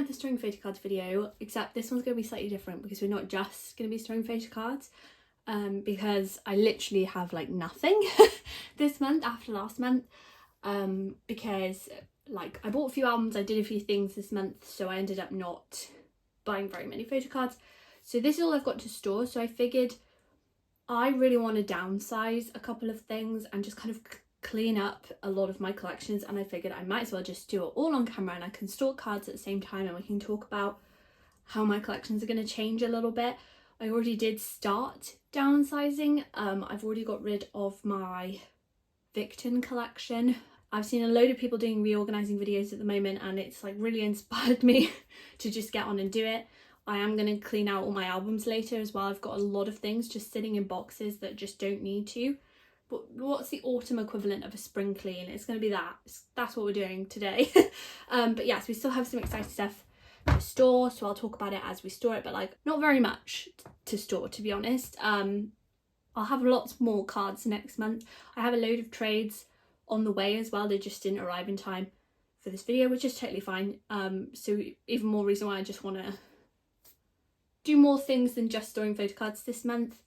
another storing photo cards video, except this one's going to be slightly different because we're not just going to be storing photo cards, because I literally have like nothing this month after last month, because like I bought a few albums, I did a few things this month, so I ended up not buying very many photo cards. So this is all I've got to store, so I figured I really want to downsize a couple of things and just kind of clean up a lot of my collections, and I figured I might as well just do it all on camera and I can store cards at the same time and we can talk about how my collections are going to change a little bit. I already did start downsizing. I've already got rid of my Victon collection. I've seen a load of people doing reorganizing videos at the moment and it's like really inspired me to just get on and do it. I am going to clean out all my albums later as well. I've got a lot of things just sitting in boxes that just don't need to. But what's the autumn equivalent of a spring clean? It's going to be that. That's what we're doing today. But yes, we still have some exciting stuff to store, so I'll talk about it as we store it, but like not very much to store, to be honest. I'll have lots more cards next month. I have a load of trades on the way as well. They just didn't arrive in time for this video, which is totally fine. So even more reason why I just want to do more things than just storing photo cards this month.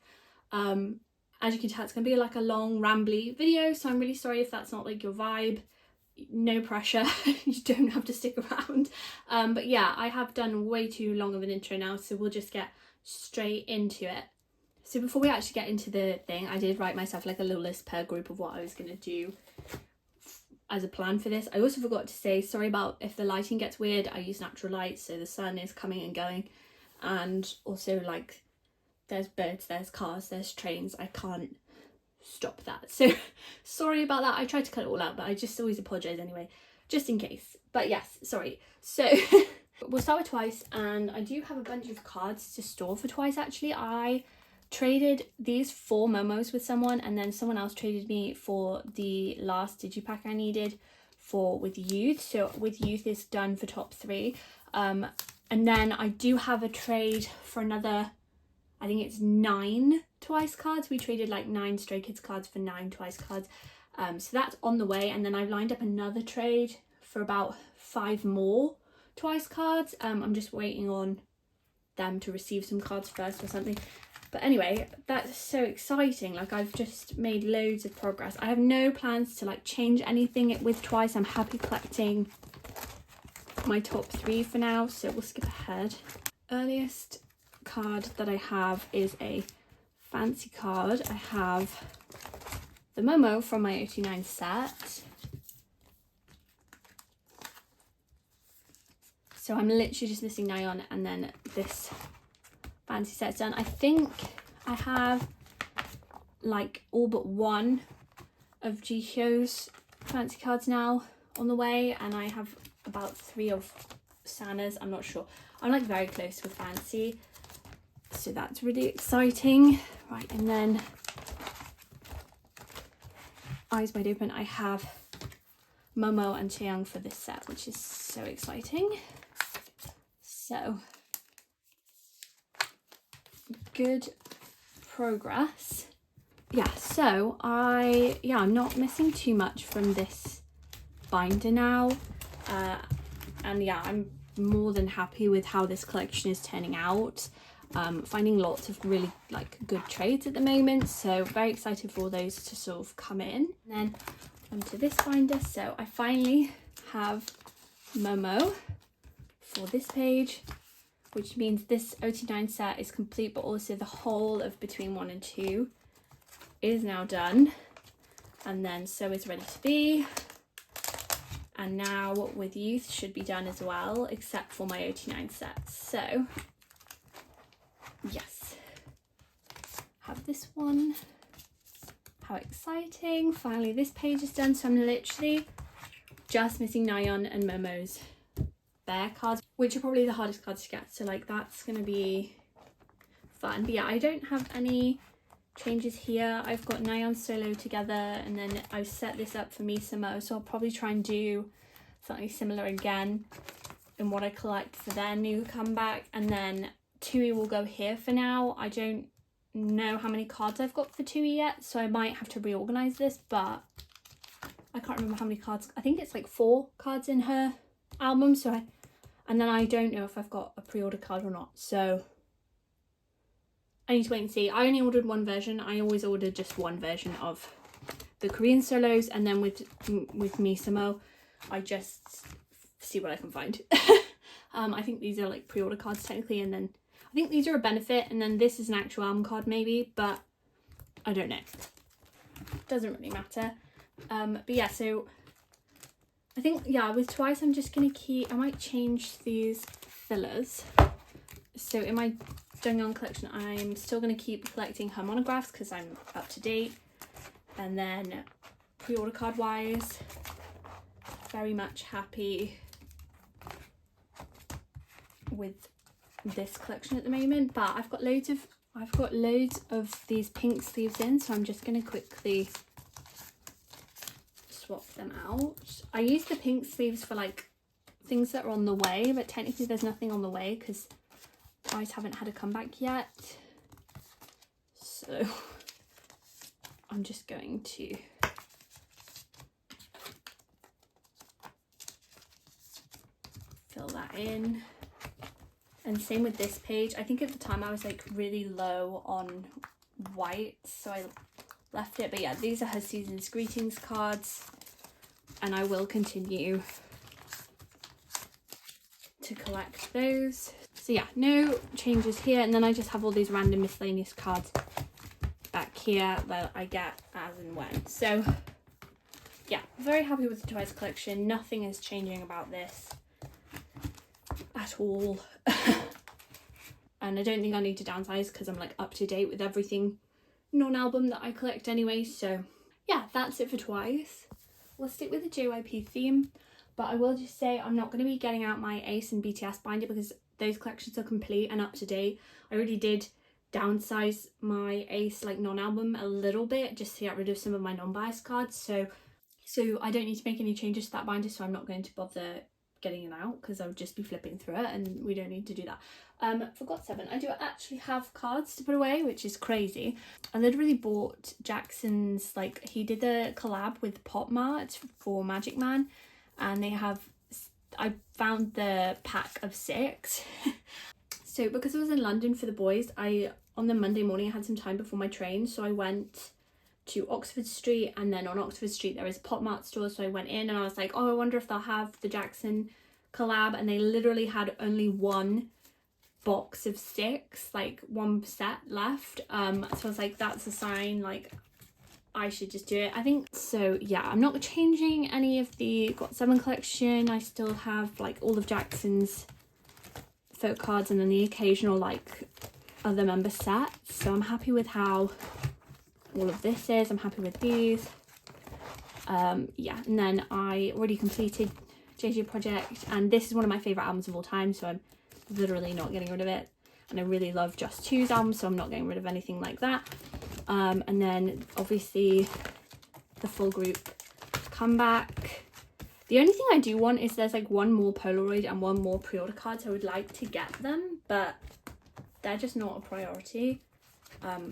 As you can tell, it's going to be like a long rambly video, so I'm really sorry if that's not like your vibe. No pressure, you don't have to stick around. But yeah, I have done way too long of an intro now, so we'll just get straight into it. So before we actually get into the thing, I did write myself like a little list per group of what I was going to do as a plan for this. I also forgot to say, sorry about if the lighting gets weird. I use natural light, so the sun is coming and going, and also like there's birds, there's cars, there's trains. I can't stop that, so sorry about that. I tried to cut it all out, but I just always apologize anyway, just in case. But yes, sorry. So we'll start with Twice, and I do have a bunch of cards to store for Twice. Actually, I traded these 4 momos with someone, and then someone else traded me for the last digipack I needed for with Youth. So with Youth is done for top 3, and then I do have a trade for another, I think it's 9 Twice cards. We traded like 9 Stray Kids cards for 9 Twice cards. So that's on the way, and then I've lined up another trade for about 5 more Twice cards. I'm just waiting on them to receive some cards first or something. But anyway, that's so exciting. Like, I've just made loads of progress. I have no plans to like change anything with Twice. I'm happy collecting my top 3 for now, so we'll skip ahead. Earliest card that I have is a fancy card. I have the Momo from my 89 set. So I'm literally just missing Nyan, and then this fancy set's done. I think I have like all but one of Jihyo's fancy cards now on the way, and I have about 3 of Sana's. I'm not sure. I'm like very close with fancy, so that's really exciting. Right, and then eyes wide open, I have Momo and Chaeyoung for this set, which is so exciting. So good progress. Yeah, so I'm not missing too much from this binder now, and yeah, I'm more than happy with how this collection is turning out. Finding lots of really like good trades at the moment, so very excited for all those to sort of come in. And then onto this binder, so I finally have Momo for this page, which means this OT9 set is complete, but also the whole of Between 1 and 2 is now done, and then so is Ready to Be, and now with Youth should be done as well, except for my OT9 set. So yes, have this one. How exciting. Finally this page is done, so I'm literally just missing Nyan and Momo's Bear cards, which are probably the hardest cards to get, so like that's gonna be fun. But yeah, I don't have any changes here. I've got Nyan solo together, and then I've set this up for Misamo, so I'll probably try and do something similar again in what I collect for their new comeback. And then Tui will go here for now. I don't know how many cards I've got for Tui yet, so I might have to reorganize this, but I can't remember how many cards. I think it's like 4 cards in her album, so And then I don't know if I've got a pre-order card or not, so I need to wait and see. I only ordered one version. I always order just one version of the Korean solos, and then with Misamo, I just see what I can find. I think these are like pre-order cards technically, and then I think these are a benefit, and then this is an actual album card maybe, but I don't know. Doesn't really matter. But yeah, so I think, yeah, with Twice I'm just gonna keep, I might change these fillers. So in my Jungyeon collection I'm still gonna keep collecting her monographs because I'm up to date. And then pre-order card wise, very much happy with this collection at the moment, but I've got loads of these pink sleeves in, so I'm just gonna quickly swap them out. I use the pink sleeves for like things that are on the way, but technically there's nothing on the way because Boyz haven't had a comeback yet, so I'm just going to fill that in. And same with this page. I think at the time I was like really low on white, so I left it. But yeah, these are her season's greetings cards, and I will continue to collect those. So yeah, no changes here. And then I just have all these random miscellaneous cards back here that I get as and when. So yeah, very happy with the Twice collection. Nothing is changing about this at all. And I don't think I need to downsize because I'm like up to date with everything non-album that I collect anyway. So yeah, that's it for Twice. We'll stick with the JYP theme, but I will just say I'm not going to be getting out my Ace and BTS binder because those collections are complete and up to date. I already did downsize my Ace like non-album a little bit just to get rid of some of my non-biased cards, so I don't need to make any changes to that binder, so I'm not going to bother getting it out because I would just be flipping through it and we don't need to do that. For GOT7 I do actually have cards to put away, which is crazy. I literally bought Jackson's, like, he did a collab with Pop Mart for Magic Man, and they have, I found the pack of 6. So because I was in London for the Boyz, on the Monday morning I had some time before my train, so I went to Oxford Street, and then on Oxford Street there is a Pop Mart store, so I went in and I was like, oh, I wonder if they'll have the Jackson collab, and they literally had only one box of 6, like one set left. So I was like, that's a sign, like I should just do it, I think. So yeah, I'm not changing any of the GOT7 collection. I still have like all of Jackson's Photocards and then the occasional like other member sets, so I'm happy with how all of this is. I'm happy with these. Yeah, and then I already completed JJ Project, and this is one of my favourite albums of all time, so I'm literally not getting rid of it. And I really love Just Two's album, so I'm not getting rid of anything like that. And then obviously the full group comeback. The only thing I do want is there's like one more Polaroid and one more pre-order card, so I would like to get them, but they're just not a priority.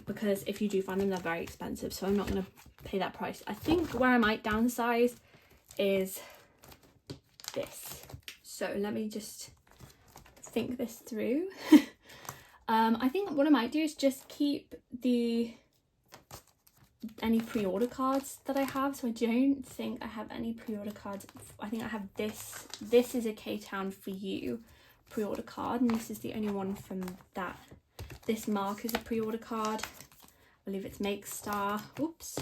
Because if you do find them, they're very expensive, so I'm not going to pay that price. I think where I might downsize is this. So let me just think this through. I think what I might do is just keep any pre-order cards that I have. So I don't think I have any pre-order cards. I think I have this. This is a K-Town For You pre-order card, and this is the only one from that. This mark is a pre-order card. I believe it's Make Star. Oops.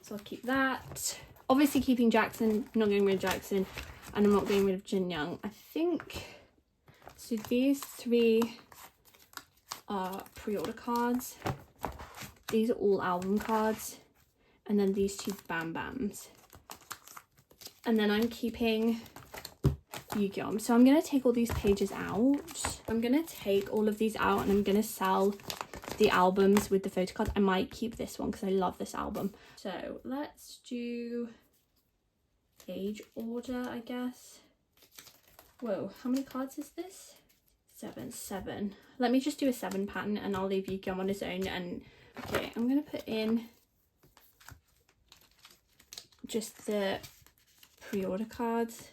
So I'll keep that. Obviously keeping Jackson, not getting rid of Jackson, and I'm not getting rid of Jin Young. I think, so these 3 are pre-order cards. These are all album cards. And then these 2 Bam Bams. And then I'm keeping Yu-Gi-Oh! So I'm going to take all these pages out. I'm going to take all of these out and I'm going to sell the albums with the photo cards. I might keep this one because I love this album. So let's do age order, I guess. Whoa, how many cards is this? 7. Let me just do a 7 pattern and I'll leave Yu-Gi-Oh! On his own. And okay, I'm going to put in just the pre-order cards.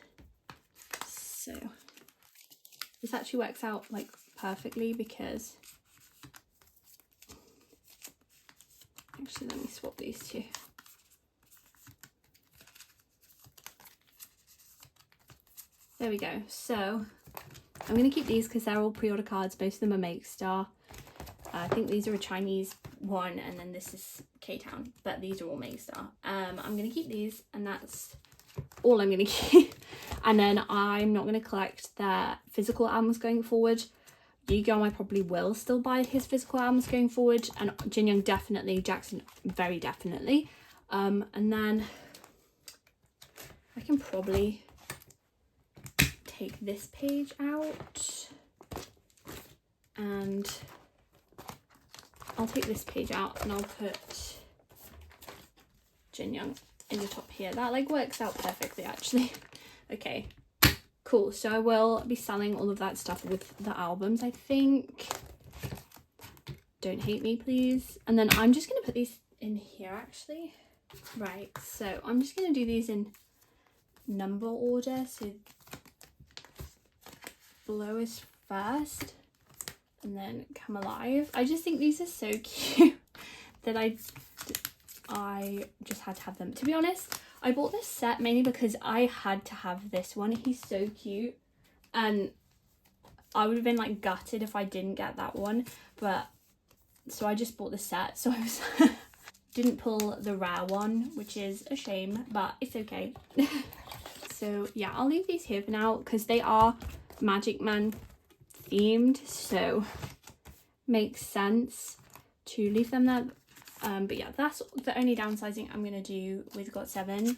So This actually works out like perfectly because, actually let me swap these two. There we go. So I'm going to keep these because they're all pre-order cards. Most of them are Make Star. I think these are a Chinese one, and then this is K-Town, but these are all Make Star. I'm going to keep these, and that's all I'm going to keep. And then I'm not going to collect their physical albums going forward. Yu-Gi-Oh! I probably will still buy his physical albums going forward, and Jin Young definitely, Jackson very definitely. And then I can probably take this page out, and I'll take this page out and I'll put Jin Young in the top here. That like works out perfectly actually. Okay, cool. So I will be selling all of that stuff with the albums, I think. Don't hate me, please. And then I'm just gonna put these in here actually. Right, so I'm just gonna do these in number order. So lowest first, and then Come Alive. I just think these are so cute that I just had to have them. To be honest, I bought this set mainly because I had to have this one. He's so cute, and I would have been like gutted if I didn't get that one, but so I just bought the set. So I was didn't pull the rare one, which is a shame, but it's okay. So yeah, I'll leave these here for now because they are Magic Man themed, so makes sense to leave them there. But yeah, that's the only downsizing I'm gonna do with GOT7.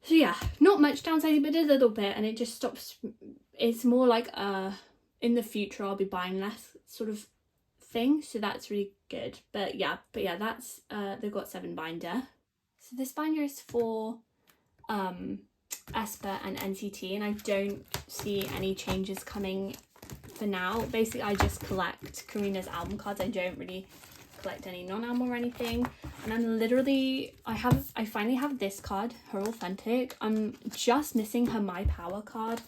So yeah, not much downsizing, but a little bit, and it just stops. It's more like in the future I'll be buying less sort of thing, so that's really good. But yeah, that's the GOT7 binder. So this binder is for Aespa and NCT, and I don't see any changes coming for now. Basically I just collect Karina's album cards. I don't really collect any non-album or anything. And I'm literally, I finally have this card, her authentic. I'm just missing her My Power card.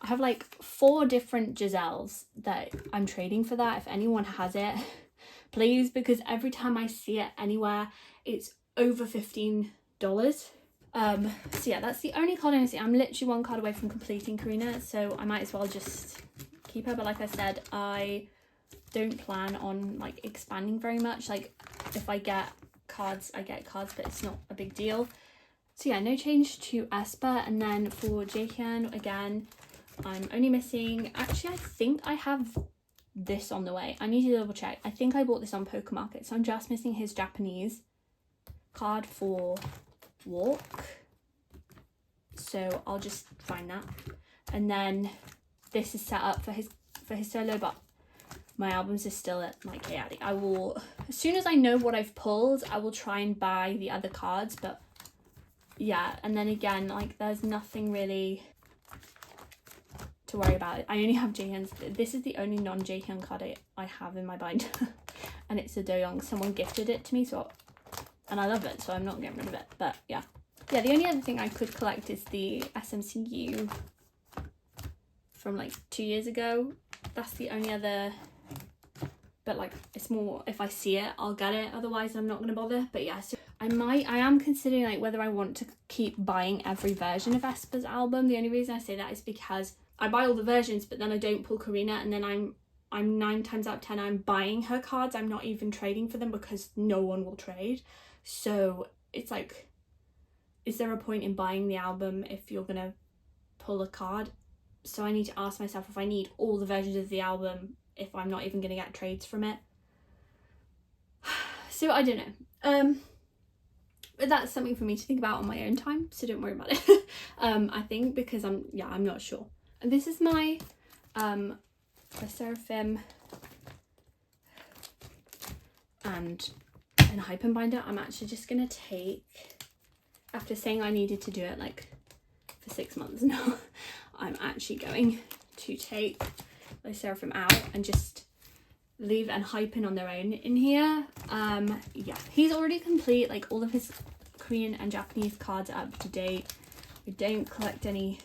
I have like 4 different Giselles that I'm trading for that. If anyone has it, please, because every time I see it anywhere it's over $15. So yeah, that's the only card I see. I'm literally 1 card away from completing Karina, so I might as well just keep her. But like I said, I don't plan on like expanding very much. Like if I get cards, I get cards, but it's not a big deal. So yeah, no change to Aespa. And then for Jaehyun, again, I'm only missing, actually I think I have this on the way. I need to double check. I think I bought this on Poker Market, so I'm just missing his Japanese card for Walk, so I'll just find that. And then this is set up for his solo, but my albums are still at like chaotic. I will, as soon as I know what I've pulled, I will try and buy the other cards. But yeah, and then again, like there's nothing really to worry about. I only have Jaehyun's. This is the only non-Jaehyun card I have in my binder and it's a Doyoung. Someone gifted it to me, so, and I love it, so I'm not getting rid of it. But yeah, the only other thing I could collect is the SMCU from like 2 years ago. That's the only other, but like it's more, if I see it I'll get it, otherwise I'm not gonna bother. But yeah, so I am considering like whether I want to keep buying every version of Aespa's album. The only reason I say that is because I buy all the versions, but then I don't pull Karina, and then I'm 9 times out of 10 I'm buying her cards. I'm not even trading for them because no one will trade. So it's like, is there a point in buying the album if you're gonna pull a card? So I need to ask myself if I need all the versions of the album if I'm not even gonna get trades from it. So I don't know. But that's something for me to think about on my own time, so don't worry about it. I think, because I'm not sure. And this is my Sserafim and Enhypen binder. I'm actually just gonna take, after saying I needed to do it like for 6 months now, I'm actually going to take the Sserafim out and just leave Enhypen on their own in here. Yeah, he's already complete. Like all of his Korean and Japanese cards are up to date. We don't collect any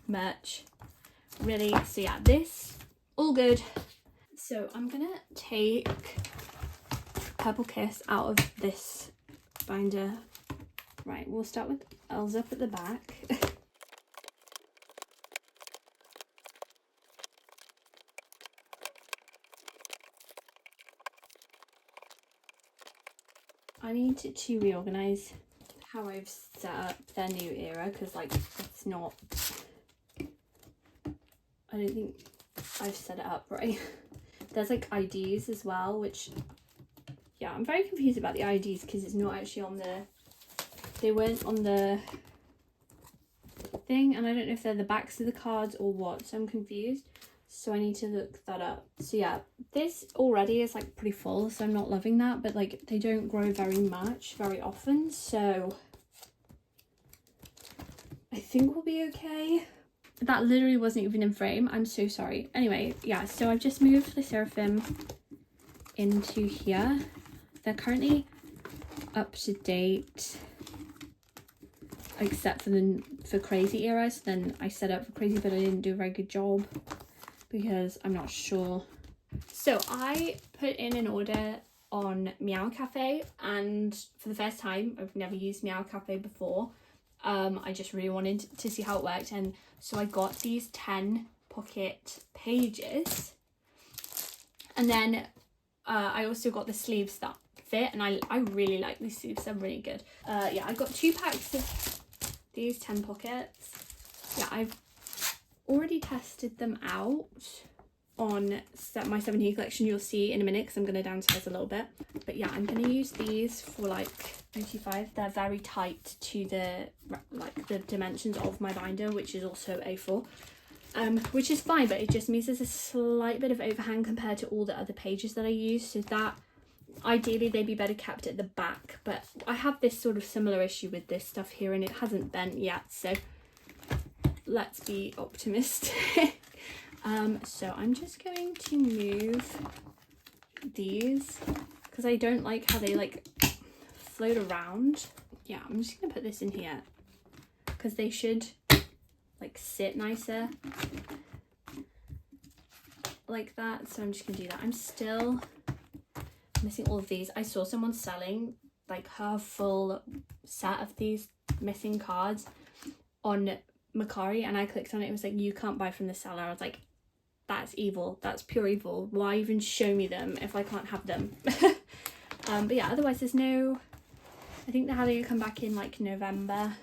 merch really. So yeah, this all good. So I'm gonna take Purple Kiss out of this binder. Right, we'll start with L's up at the back. I need to reorganize how I've set up their new era, because like it's not, I don't think I've set it up right. There's like IDs as well, which yeah, I'm very confused about the IDs because it's not actually on the, they weren't on the thing, and I don't know if they're the backs of the cards or what, so I'm confused. So I need to look that up. So yeah, this already is like pretty full, so I'm not loving that, but like they don't grow very often, so I think we'll be okay. That literally wasn't even in frame, I'm so sorry. Anyway, yeah, so I've just moved the Sserafim into here. They're currently up to date, except for Crazy era. So then I set up for Crazy, but I didn't do a very good job because I'm not sure. So I put in an order on Meow Cafe, and for the first time, I've never used Meow Cafe before. I just really wanted to see how it worked, and so I got these 10 pocket pages, and then I also got the sleeves that fit, and I really like these sleeves, they're really good. Yeah, I got 2 packs of these 10 pockets. Yeah, I've already tested them out on my 17 collection. You'll see in a minute because I'm going to downsize a little bit, but yeah, I'm going to use these for like 95. They're very tight to the dimensions of my binder, which is also A4, which is fine, but it just means there's a slight bit of overhang compared to all the other pages that I use, so that ideally they'd be better kept at the back, but I have this sort of similar issue with this stuff here and it hasn't bent yet, so let's be optimistic. So I'm just going to move these because I don't like how they like float around. Yeah, I'm just gonna put this in here because they should like sit nicer like that, so I'm just gonna do that. I'm still missing all of these. I saw someone selling like her full set of these missing cards on Mercari, and I clicked on it. It was like, you can't buy from the seller. I was like, that's evil, that's pure evil. Why even show me them if I can't have them? But yeah, otherwise there's no, I think they're having it come back in like November,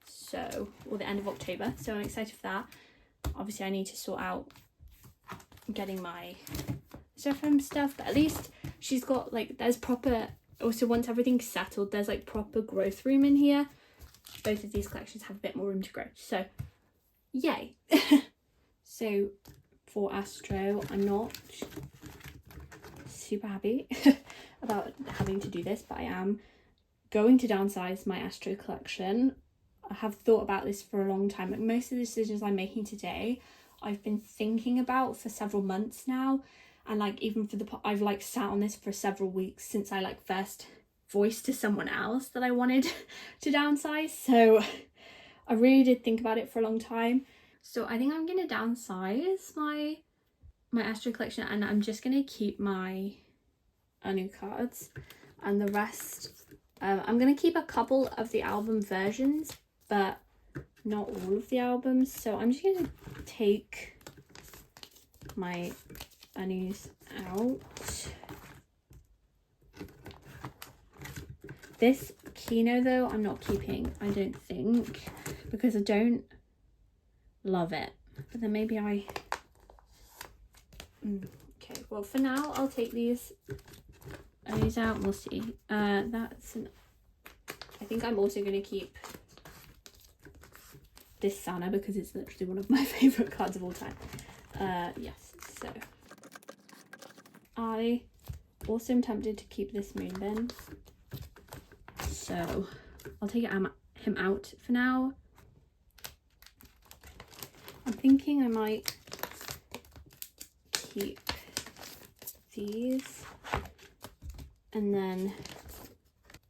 so, or the end of October, so I'm excited for that. Obviously I need to sort out getting my Sserafim stuff, but at least she's got like, there's proper, also once everything's settled, there's like proper growth room in here. Both of these collections have a bit more room to grow, so yay. So for Astro, I'm not super happy about having to do this, but I am going to downsize my Astro collection. I have thought about this for a long time. Like most of the decisions I'm making today, I've been thinking about for several months now, and like even for the I've like sat on this for several weeks since I like first voiced to someone else that I wanted to downsize, so I really did think about it for a long time. So I think I'm gonna downsize my Astro collection, and I'm just gonna keep my Anu cards, and the rest I'm gonna keep a couple of the album versions but not all of the albums. So I'm just gonna take my Anus out. This Kino though, I'm not keeping, I don't think, because I don't love it. But then maybe I... Okay, well for now I'll take these out and we'll see. That's an... I think I'm also going to keep this Sana because it's literally one of my favourite cards of all time. Yes, so... I also am tempted to keep this Moonbin. So I'll take him out for now. I'm thinking I might keep these, and then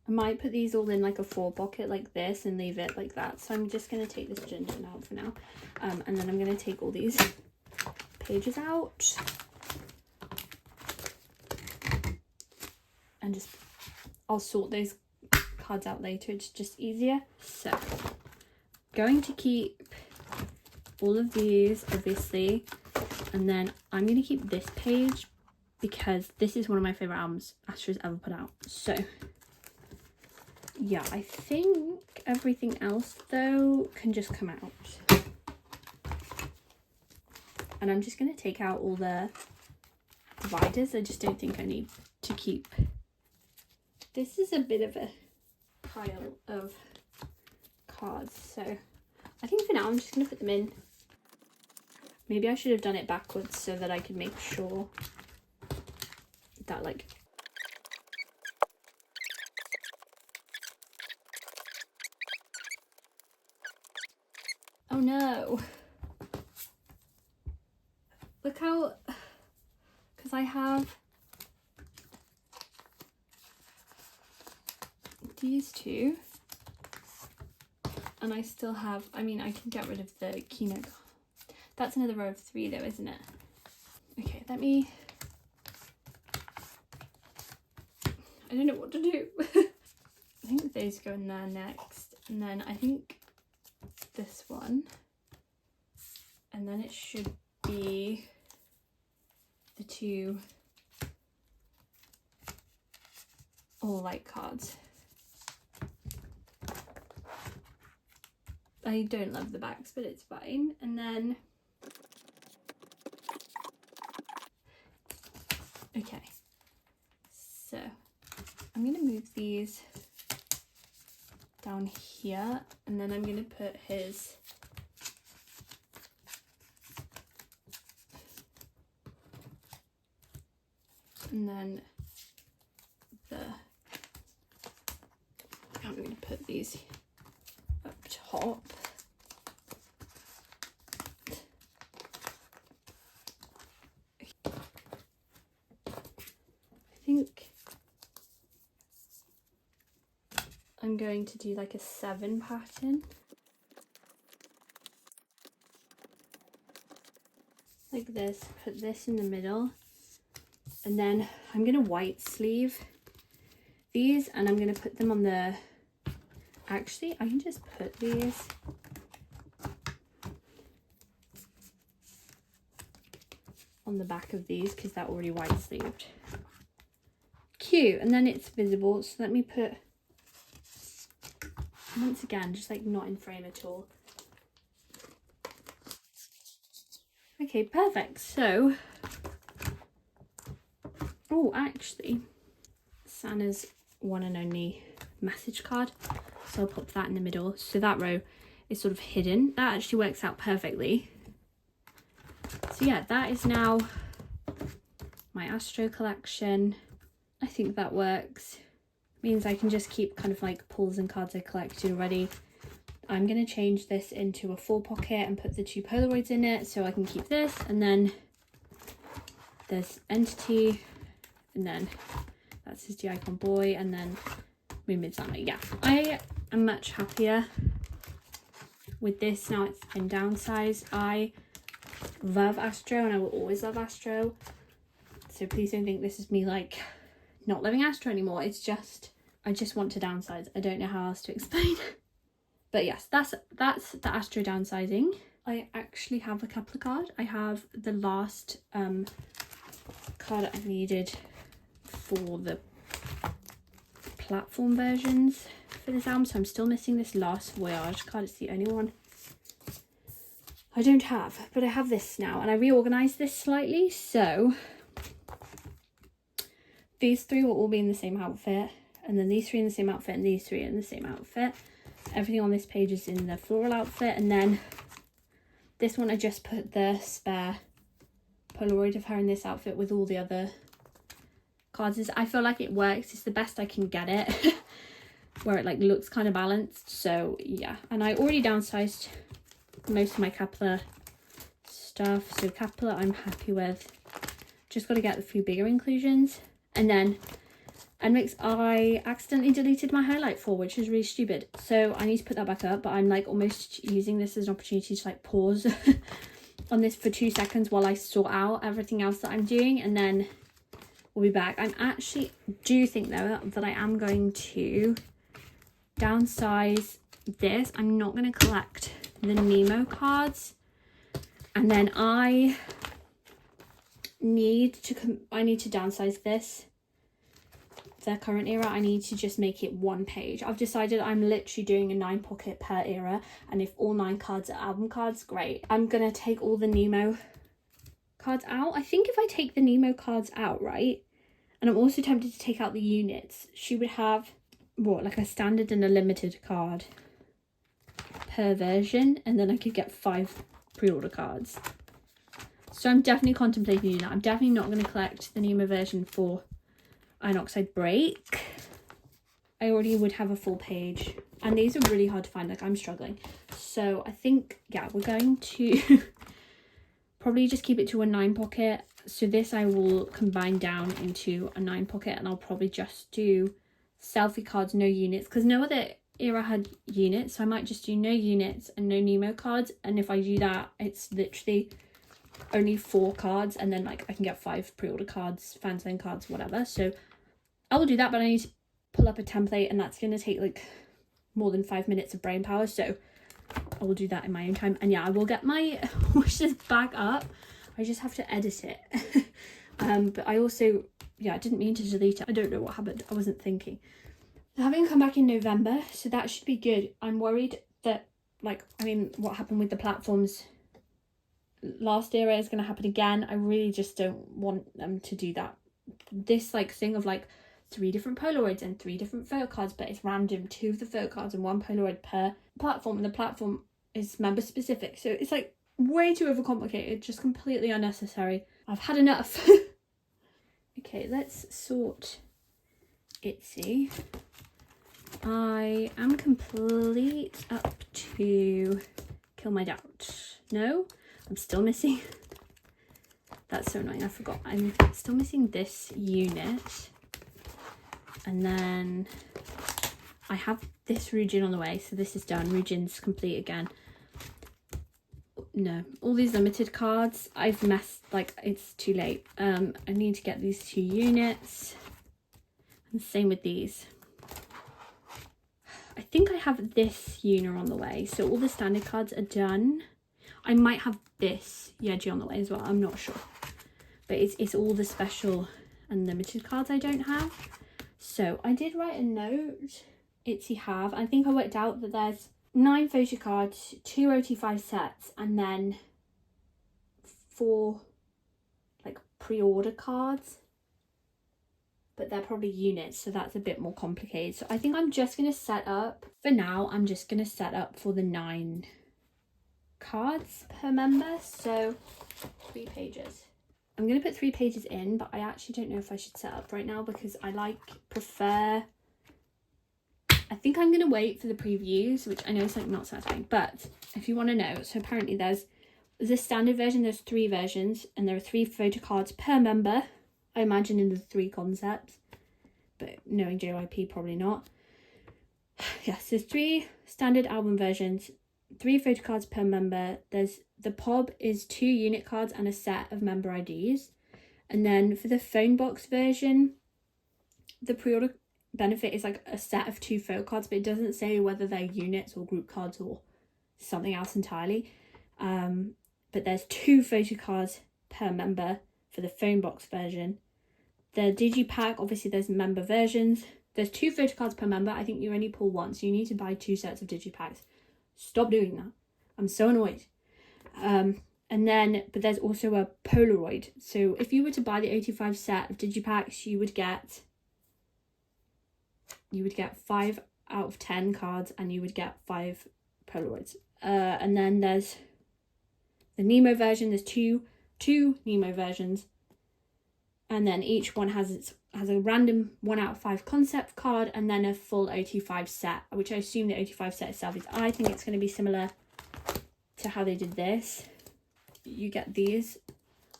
I might put these all in like a 4 pocket like this and leave it like that. So I'm just going to take this Jinjiaer out for now. And then I'm going to take all these pages out and just, I'll sort those cards out later, it's just easier. So going to keep all of these obviously, and then I'm going to keep this page because this is one of my favorite albums Astro's ever put out. So yeah, I think everything else though can just come out. And I'm just going to take out all the dividers. I just don't think I need to keep. This is a bit of a pile of cards, so I think for now I'm just going to put them in. Maybe I should have done it backwards so that I could make sure that like oh no, look how, because I have these two and I still have, I mean I can get rid of the keynote. That's another row of 3 though, isn't it? Okay, let me, I don't know what to do. I think those go in there next, and then I think this one, and then it should be the 2 all light cards. I don't love the backs, but it's fine. And then okay, so I'm going to move these down here, and then I'm going to put his and then I'm going to put these up top. I think I'm going to do like a 7 pattern, like this, put this in the middle, and then I'm going to white sleeve these, and I'm going to put them on the, actually I can just put these on the back of these because they're already white sleeved. Cute, and then it's visible. So let me put, once again, just like not in frame at all. Okay, perfect. So, oh, actually, Santa's one and only message card. So I'll pop that in the middle. So that row is sort of hidden. That actually works out perfectly. So yeah, that is now my Astro collection. I think that works. Means I can just keep kind of like pulls and cards I collected already. I'm going to change this into a 4 pocket and put the 2 Polaroids in it so I can keep this. And then there's Entity, and then that's his icon boy, and then Moon Midsummer. Yeah, I am much happier with this now. It's been downsized. I love Astro and I will always love Astro. So please don't think this is me like not loving Astro anymore. It's just, I just want to downsize. I don't know how else to explain. But yes, that's the Astro downsizing. I actually have a couple of cards. I have the last card I needed for the platform versions for this album, so I'm still missing this last Voyage card. It's the only one I don't have, but I have this now, and I reorganized this slightly, so these 3 will all be in the same outfit, and then these 3 in the same outfit, and these 3 in the same outfit. Everything on this page is in the floral outfit, and then this one I just put the spare Polaroid of her in this outfit with all the other cards. I feel like it works. It's the best I can get it where it like looks kind of balanced. So yeah, and I already downsized most of my Kep1er stuff, so Kep1er I'm happy with. Just got to get a few bigger inclusions. And then Nmixx, I accidentally deleted my highlight for, which is really stupid. So I need to put that back up, but I'm like almost using this as an opportunity to like pause on this for 2 seconds while I sort out everything else that I'm doing, and then we'll be back. I'm actually do think though that I am going to downsize this. I'm not going to collect the Nemo cards, and then I need to downsize this. The current era, I need to just make it 1 page. I've decided I'm literally doing a 9 pocket per era, and if all 9 cards are album cards, great. I'm gonna take all the Nemo cards out. I think if I take the Nemo cards out, right, and I'm also tempted to take out the units, she would have what, like a standard and a limited card per version, and then I could get 5 pre-order cards. So I'm definitely contemplating doing that. I'm definitely not going to collect the Nemo version for Iron Oxide Break. I already would have a full page, and these are really hard to find. Like, I'm struggling. So I think, yeah, we're going to probably just keep it to a 9 pocket. So this I will combine down into a 9 pocket, and I'll probably just do selfie cards, no units, because no other era had units. So I might just do no units and no Nemo cards, and if I do that, it's literally only 4 cards, and then like I can get 5 pre-order cards, fan sign cards, whatever. So I will do that, but I need to pull up a template, and that's going to take like more than 5 minutes of brain power, so I will do that in my own time. And yeah, I will get my wishes back up. I just have to edit it. But I also, yeah, I didn't mean to delete it. I don't know what happened. I wasn't thinking. Having come back in November, so that should be good. I'm worried that, like, I mean, what happened with the platforms last era is going to happen again. I really just don't want them to do that. This like thing of like 3 different Polaroids and 3 different photo cards, but it's random, 2 of the photo cards and 1 Polaroid per platform, and the platform is member specific, so it's like way too overcomplicated, just completely unnecessary. I've had enough. Okay, let's sort ITZY. I am complete up to Kill My Doubt. No, I'm still missing. That's so annoying, I forgot. I'm still missing this unit. And then I have this Rujin on the way, so this is done. Rujin's complete again. No, all these limited cards, I've messed, like, it's too late. I need to get these 2 units. And same with these. I think I have this unit on the way, so all the standard cards are done. I might have this Yeji on the way as well, I'm not sure. But it's all the special and limited cards I don't have. So I did write a note. ITZY have, I think I worked out that there's 9 photo cards, 2 OT5 sets, and then 4 like pre-order cards. But they're probably units, so that's a bit more complicated. So I think I'm just going to set up, for now, I'm just going to set up for the 9 cards per member. So 3 pages. I'm going to put 3 pages in, but I actually don't know if I should set up right now because I prefer, I think I'm going to wait for the previews, which I know is like not satisfying, but if you want to know, so apparently there's the standard version, there's 3 versions, and there are 3 photo cards per member. I imagine in the 3 concepts, but knowing JYP, probably not. Yes, there's 3 standard album versions, 3 photo cards per member. There's the POB is 2 unit cards and a set of member IDs. And then for the phone box version, the pre-order benefit is like a set of 2 photo cards, but it doesn't say whether they're units or group cards or something else entirely. But there's 2 photo cards per member for the phone box version. The digipack, obviously there's member versions. There's 2 photo cards per member. I think you only pull once. So you need to buy 2 sets of digipacks. Stop doing that. I'm so annoyed. And then, but there's also a Polaroid. So if you were to buy the 85 set of digipacks, you would get 5 out of 10 cards, and you would get 5 Polaroids. And then there's the Nemo version. There's two Nemo versions, and then each one has a random 1 out of 5 concept card, and then a full OT5 set, which I assume the OT5 set itself is. I think it's going to be similar to how they did this. You get these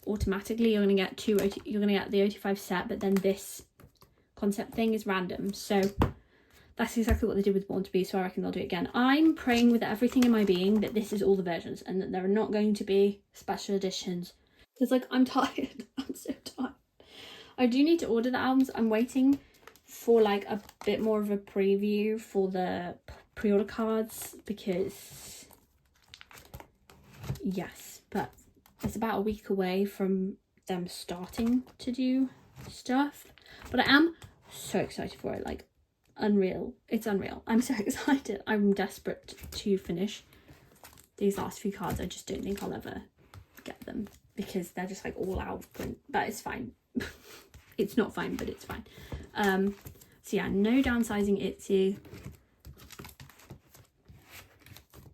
automatically. You're going to get you're going to get the OT5 set, but then this concept thing is random. So that's exactly what they did with Born to Be, so I reckon they'll do it again. I'm praying with everything in my being that this is all the versions and that there are not going to be special editions. Because, like, I'm tired. I'm so tired. I do need to order the albums. I'm waiting for, like, a bit more of a preview for the pre-order cards because, yes, but it's about a week away from them starting to do stuff. But I am so excited for it, like, unreal. It's unreal. I'm so excited. I'm desperate to finish these last few cards. I just don't think I'll ever get them because they're just like all out of print, but it's fine. It's not fine, but it's fine. So yeah, no downsizing ITZY.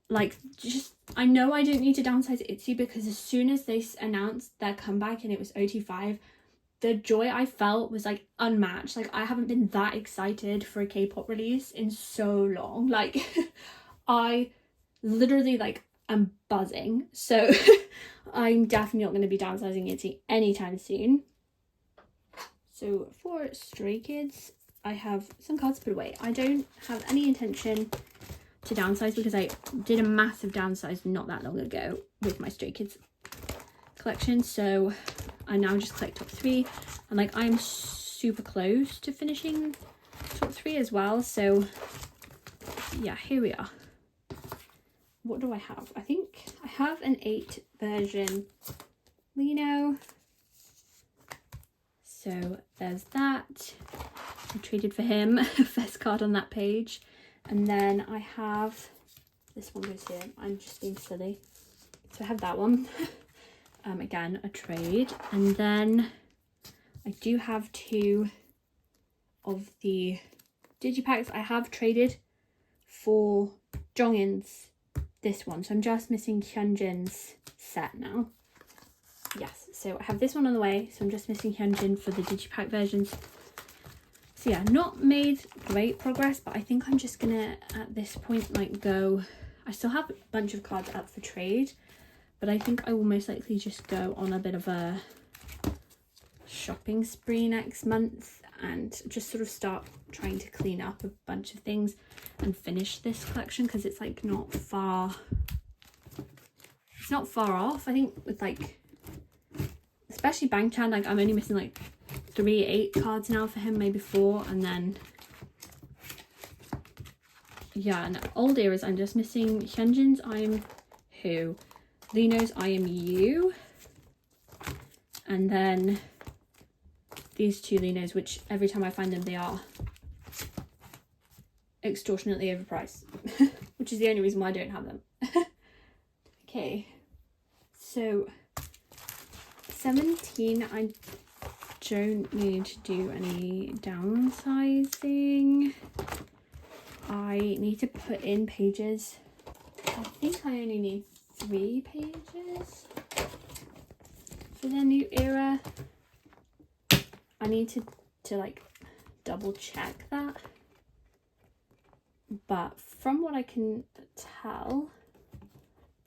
Like, just, I know I don't need to downsize ITZY because as soon as they announced their comeback and it was OT5, the joy I felt was like unmatched. Like, I haven't been that excited for a K-pop release in so long. Like, I literally, like, am buzzing. So I'm definitely not going to be downsizing ITZY anytime soon. So for Stray Kids, I have some cards put away. I don't have any intention to downsize because I did a massive downsize not that long ago with my Stray Kids collection. So I now just collect top 3, and like I'm super close to finishing top 3 as well. So yeah, here we are. What do I have? I think I have an 8 version Lino. So there's that. I traded for him. First card on that page. And then I have, this one goes here. I'm just being silly. So I have that one. Again, a trade. And then I do have 2 of the digipacks. I have traded for Jonghyun's this one. So I'm just missing Hyunjin's set now. Yes, so I have this one on the way. So I'm just missing Hyunjin for the digipack versions. So yeah, not made great progress, but I think I'm just gonna, at this point, like go, I still have a bunch of cards up for trade, but I think I will most likely just go on a bit of a shopping spree next month and just sort of start trying to clean up a bunch of things and finish this collection because it's like not far off. I think with like, especially Bangchan, like I'm only missing like 3 8 cards now for him, maybe 4, and then yeah, and old eras I'm just missing Hyunjin's I Am Who, Lino's I Am You, and then these 2 Linos, which every time I find them they are extortionately overpriced, which is the only reason why I don't have them. Okay, so 17, I don't need to do any downsizing. I need to put in pages. I think I only need 3 pages for the new era. I need to like double check that. But from what I can tell,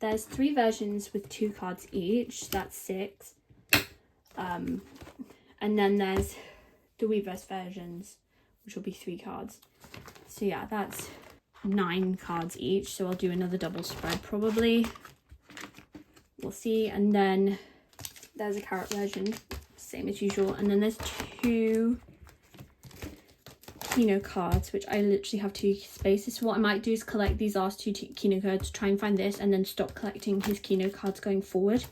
there's 3 versions with 2 cards each. That's 6. And then there's the Weverse versions, which will be 3 cards. So yeah, that's 9 cards each. So I'll do another double spread probably. We'll see. And then there's a carrot version, same as usual. And then there's 2 Kino cards, which I literally have 2 spaces. So what I might do is collect these last 2 Kino cards, try and find this, and then stop collecting his Kino cards going forward.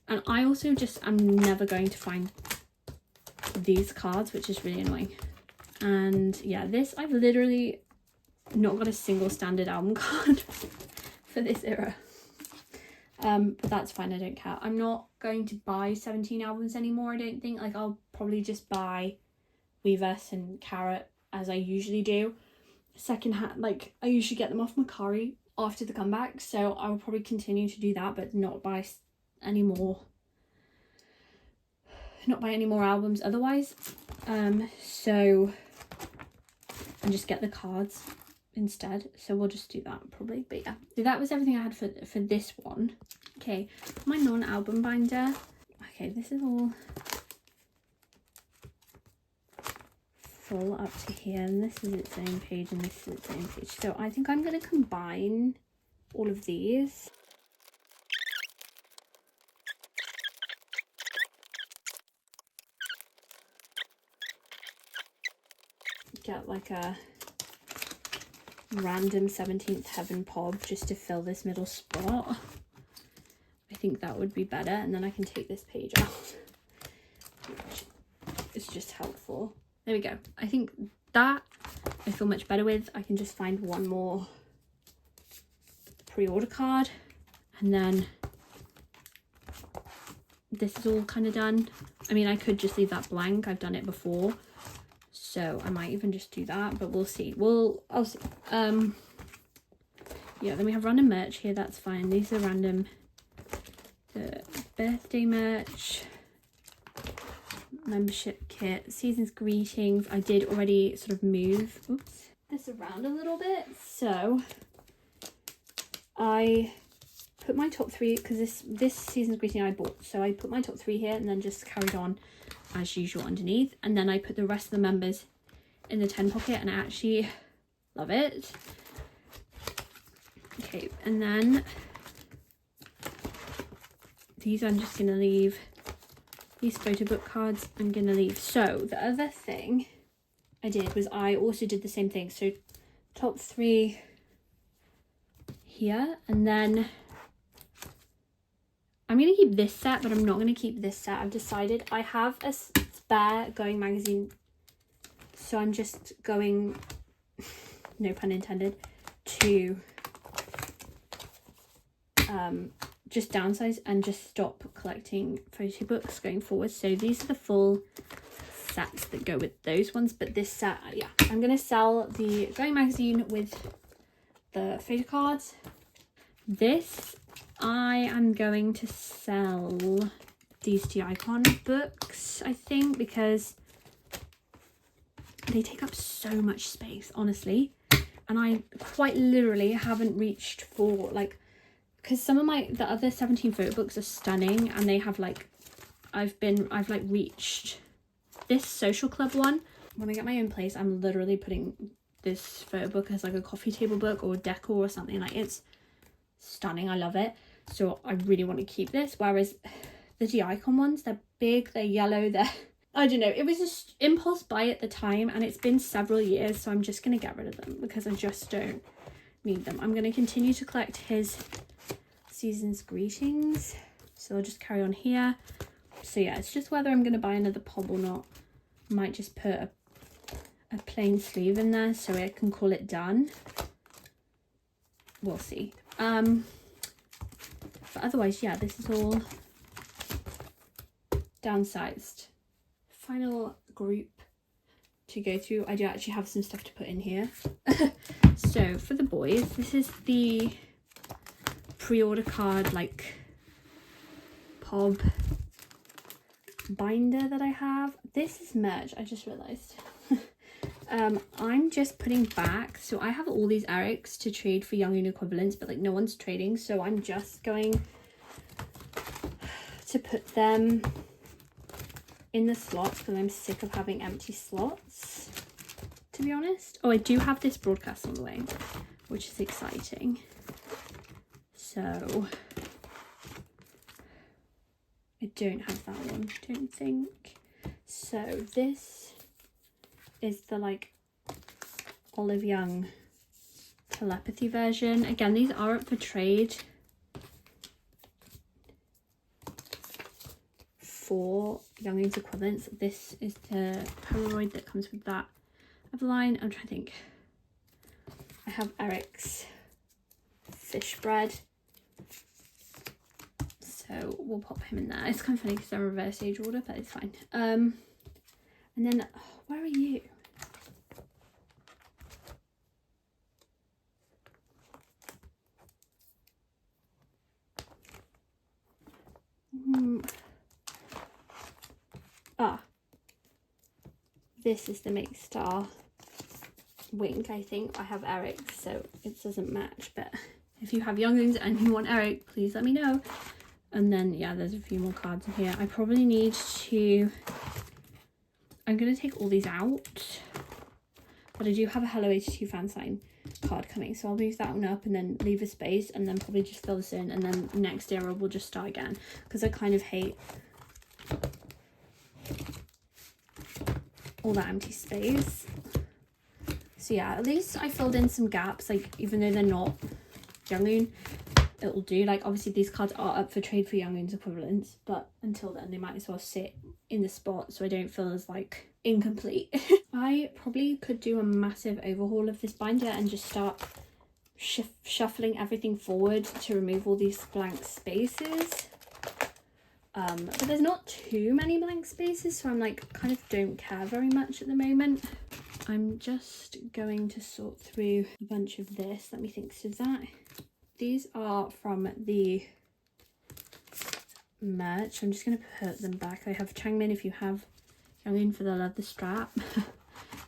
And I also just am never going to find these cards, which is really annoying. And yeah, this, I've literally not got a single standard album card for this era. But that's fine, I don't care. I'm not going to buy 17 albums anymore, I don't think. Like, I'll probably just buy Weverse and Carrot as I usually do. Second hand, like, I usually get them off Mercari after the comeback, so I will probably continue to do that, but not buy any more albums otherwise. So and just get the cards instead, so we'll just do that probably. But yeah, so that was everything I had for this one. Okay, my non-album binder. Okay, this is all full up to here, and this is its own page, and this is its own page. So I think I'm going to combine all of these. Get like a random 17th Heaven Pob just to fill this middle spot. I think that would be better, and then I can take this page out, which is just helpful. There we go. I think that I feel much better with. I can just find one more pre-order card, and then this is all kind of done. I mean, I could just leave that blank. I've done it before, so I might even just do that, but we'll see. I'll see. Yeah, then we have random merch here. That's fine. These are random. The birthday merch, membership kit, season's greetings. I did already sort of move this around a little bit, so I put my top 3 because this season's greeting I bought, so I put my top 3 here and then just carried on as usual underneath, and then I put the rest of the members in the 10 pocket, and I actually love it. Okay, and then these I'm just gonna leave. These photo book cards I'm gonna leave. So the other thing I did was I also did the same thing. So top 3 here, and then I'm gonna keep this set, but I'm not gonna keep this set. I've decided I have a spare Going magazine, so I'm just going, no pun intended, to just downsize and just stop collecting photo books going forward. So these are the full sets that go with those ones, but this set, yeah, I'm gonna sell the Going magazine with the photo cards. This I am going to sell these two icon books, I think, because they take up so much space, honestly, and I quite literally haven't reached for, like, because some of the other 17 photo books are stunning, and they have like, I've like reached this social club one. When I get my own place, I'm literally putting this photo book as like a coffee table book or decor or something. Like, it's stunning. I love it. So I really want to keep this. Whereas the G-Icon ones, they're big, they're yellow, I don't know. It was just impulse buy at the time, and it's been several years, so I'm just going to get rid of them because I just don't need them. I'm going to continue to collect his season's greetings, so I'll just carry on here. So yeah, it's just whether I'm going to buy another pob or not. I might just put a plain sleeve in there so I can call it done. We'll see. But otherwise, yeah, this is all downsized. Final group to go through. I do actually have some stuff to put in here. So for the boys, this is the pre-order card, like, pob binder that I have. This is merch, I just realized. I'm just putting back, so I have all these Erics to trade for Young equivalents, but like no one's trading, so I'm just going to put them in the slots because I'm sick of having empty slots, to be honest. Oh, I do have this broadcast on the way, which is exciting. So I don't have that one, I don't think. So this is the like Olive Young telepathy version. Again, these are up for trade for Young's equivalents. This is the Polaroid that comes with that of line. I'm trying to think. I have Eric's fish bread, so we'll pop him in there. It's kind of funny because they're reverse age order, but it's fine. And then, oh, where are you? This is the Make Star Wink, I think. I have Eric, so it doesn't match, but if you have youngins and you want Eric, please let me know. And then, yeah, there's a few more cards in here. I probably need to... I'm going to take all these out, but I do have a Hello 82 fan sign card coming, so I'll move that one up and then leave a space and then probably just fill this in, and then next era we'll just start again, because I kind of hate all that empty space. So yeah, at least I filled in some gaps, like even though they're not Youngoon, it'll do. Like obviously these cards are up for trade for Youngoon's equivalents, but until then they might as well sit in the spot so I don't feel as like incomplete. I probably could do a massive overhaul of this binder and just start shuffling everything forward to remove all these blank spaces. But there's not too many blank spaces, so I'm like kind of don't care very much at the moment. I'm just going to sort through a bunch of this. Let me think. So that these are from the merch. I'm just going to put them back. I have Changmin if you have Youngoon for the leather strap,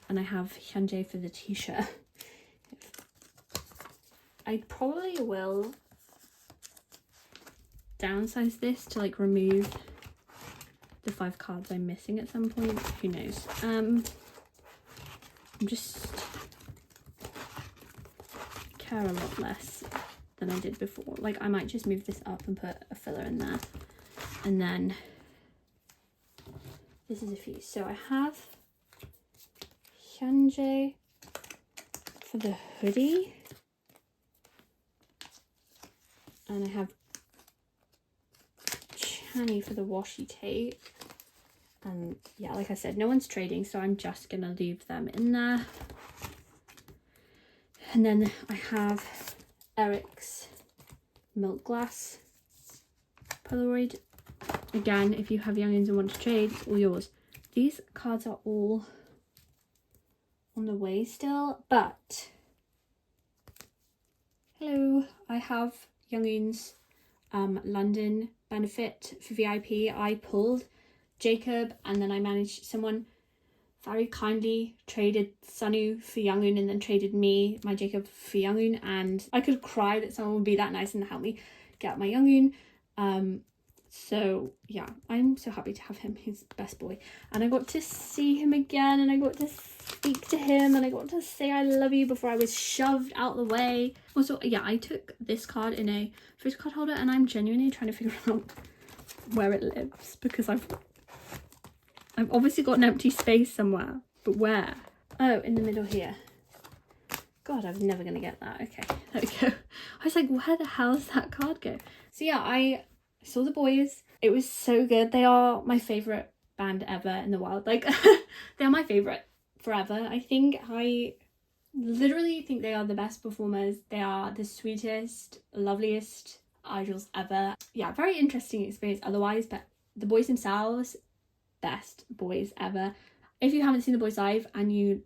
and I have Hyunjae for the t-shirt. I probably will downsize this to like remove the 5 cards I'm missing at some point. Who knows? I'm just care a lot less than I did before. Like I might just move this up and put a filler in there, and then this is a few. So I have Hyunjae for the hoodie, and I have Chani for the washi tape. And yeah, like I said, no one's trading, so I'm just gonna leave them in there. And then I have Eric's milk glass Polaroid. Again, if you have Youngoons and want to trade, it's all yours. These cards are all on the way still, but hello, I have Youngoons London benefit for VIP. I pulled Jacob, and then I managed, someone very kindly traded Sunu for Youngoon and then traded me, my Jacob, for Youngoon, and I could cry that someone would be that nice and help me get my Youngoon. So yeah, I'm so happy to have him. He's the best boy, and I got to see him again, and I got to speak to him, and I got to say I love you before I was shoved out the way. Also, yeah, I took this card in a photo card holder, and I'm genuinely trying to figure out where it lives, because I've obviously got an empty space somewhere, but where? Oh, in the middle here. God, I was never gonna get that. Okay, there we go. I was like, where the hell does that card go? So yeah, I saw the Boyz. It was so good. They are my favorite band ever in the world. Like they are my favorite forever. I literally think they are the best performers. They are the sweetest, loveliest idols ever. Yeah, very interesting experience otherwise, but the Boyz themselves, best boys ever. If you haven't seen the Boyz live and you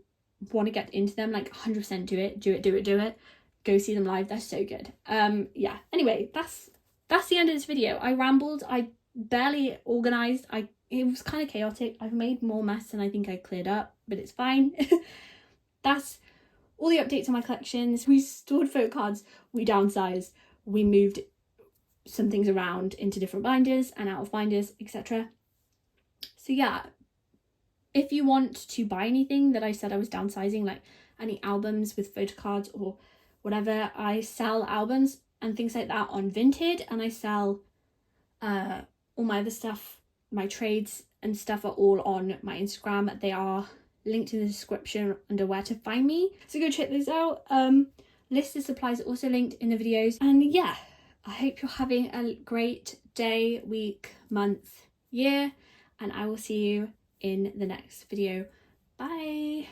want to get into them, like 100% do it. Go see them live. They're so good. Yeah, anyway, that's the end of this video. I rambled. I barely organized. It was kind of chaotic. I've made more mess than I think I cleared up, but it's fine. That's all the updates on my collections. We stored photo cards, we downsized, we moved some things around into different binders and out of binders, etc. So yeah, if you want to buy anything that I said I was downsizing, like any albums with photo cards or whatever, I sell albums and things like that on Vinted, and I sell all my other stuff, my trades and stuff are all on my Instagram. They are linked in the description under where to find me, so go check those out. List of supplies are also linked in the videos, and yeah, I hope you're having a great day, week, month, year, and I will see you in the next video. Bye.